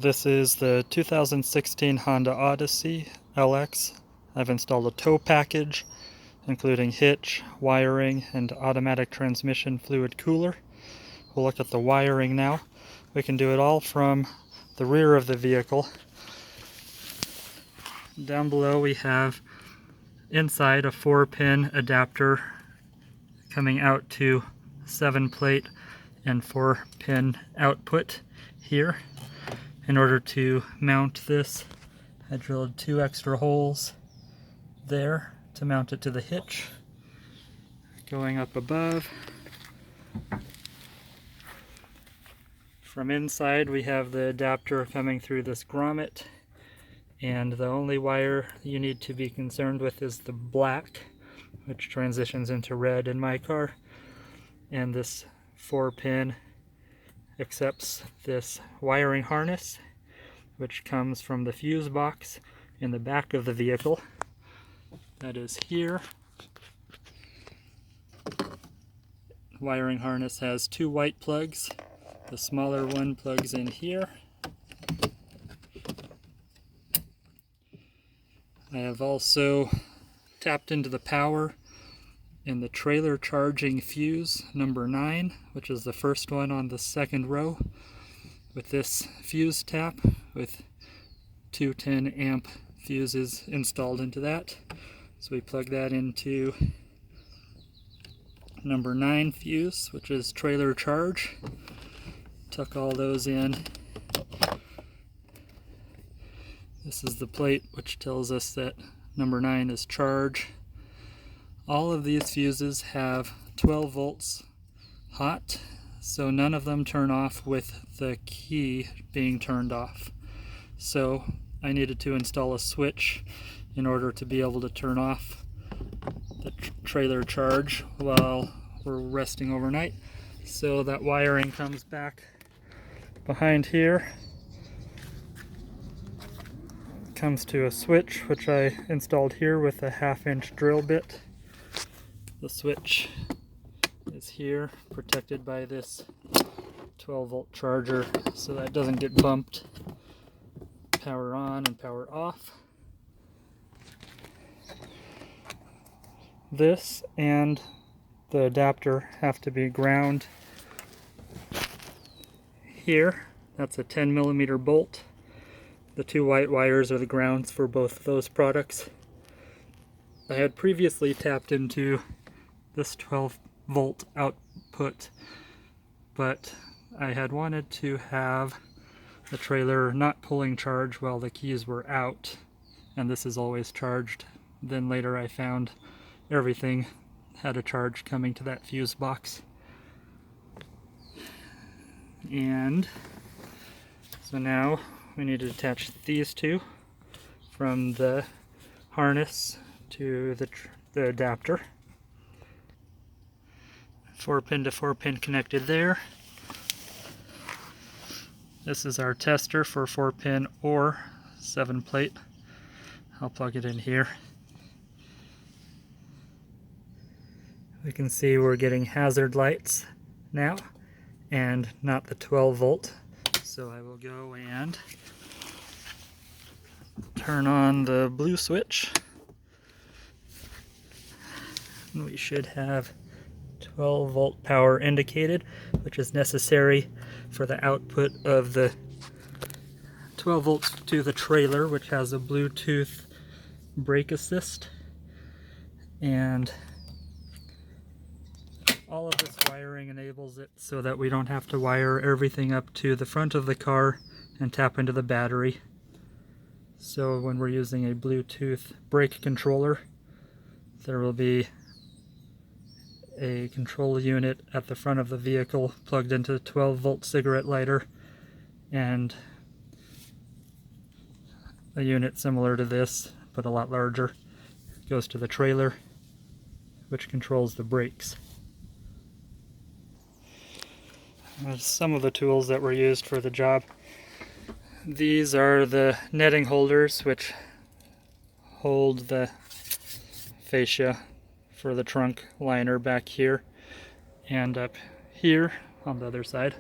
This is the 2016 Honda Odyssey LX. I've installed a tow package, including hitch, wiring, and automatic transmission fluid cooler. We'll look at the wiring now. We can do it all from the rear of the vehicle. Down below we have inside a 4-pin adapter coming out to 7-plate and 4-pin output here. In order to mount this, I drilled 2 extra holes there to mount it to the hitch. Going up above, from inside we have the adapter coming through this grommet, and the only wire you need to be concerned with is the black, which transitions into red in my car, and this 4-pin accepts this wiring harness, which comes from the fuse box in the back of the vehicle. That is here. Wiring harness has 2 white plugs. The smaller one plugs in here. I have also tapped into the power in the trailer charging fuse number 9, which is the first one on the second row, with this fuse tap with 2 10-amp fuses installed into that. So we plug that into number 9 fuse, which is trailer charge. Tuck all those in. This is the plate which tells us that number 9 is charge. All of these fuses have 12 volts hot, so none of them turn off with the key being turned off. So I needed to install a switch in order to be able to turn off the trailer charge while we're resting overnight. So that wiring comes back behind here, comes to a switch which I installed here with a 1/2-inch drill bit. The switch is here, protected by this 12-volt charger so that it doesn't get bumped. Power on and power off. This and the adapter have to be ground here. That's a 10mm bolt. The 2 white wires are the grounds for both of those products. I had previously tapped into this 12-volt output, but I had wanted to have the trailer not pulling charge while the keys were out, and this is always charged. Then later I found everything had a charge coming to that fuse box. And so now we need to attach these 2 from the harness to the adapter. 4-pin to 4-pin connected there. This is our tester for 4-pin or 7-plate. I'll plug it in here. We can see we're getting hazard lights now and not the 12-volt. So I will go and turn on the blue switch. And we should have 12-volt power indicated, which is necessary for the output of the 12 volts to the trailer, which has a Bluetooth brake assist. And all of this wiring enables it so that we don't have to wire everything up to the front of the car and tap into the battery. So when we're using a Bluetooth brake controller, there will be a control unit at the front of the vehicle plugged into a 12-volt cigarette lighter, and a unit similar to this but a lot larger goes to the trailer, which controls the brakes. Some of the tools that were used for the job. These are the netting holders which hold the fascia for the trunk liner back here and up here on the other side.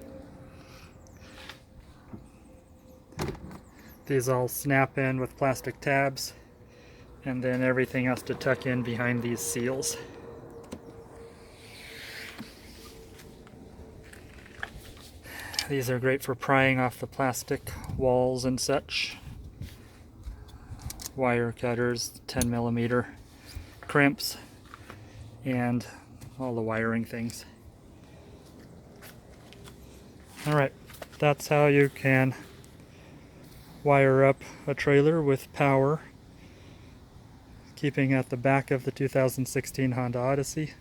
These all snap in with plastic tabs, and then everything has to tuck in behind these seals. These are great for prying off the plastic walls and such. Wire cutters, 10mm crimps, and all the wiring things. Alright, that's how you can wire up a trailer with power, keeping at the back of the 2016 Honda Odyssey.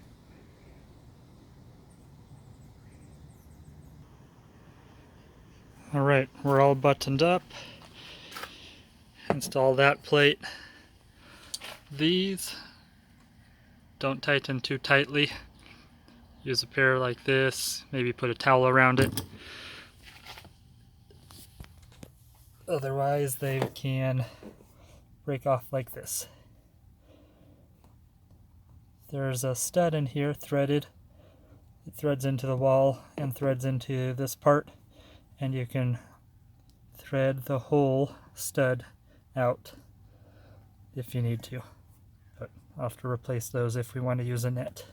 Alright, we're all buttoned up. Install that plate. These don't tighten too tightly. Use a pair like this, maybe put a towel around it. Otherwise they can break off like this. There's a stud in here, threaded. It threads into the wall and threads into this part, and you can thread the whole stud out if you need to. But I'll have to replace those if we want to use a net.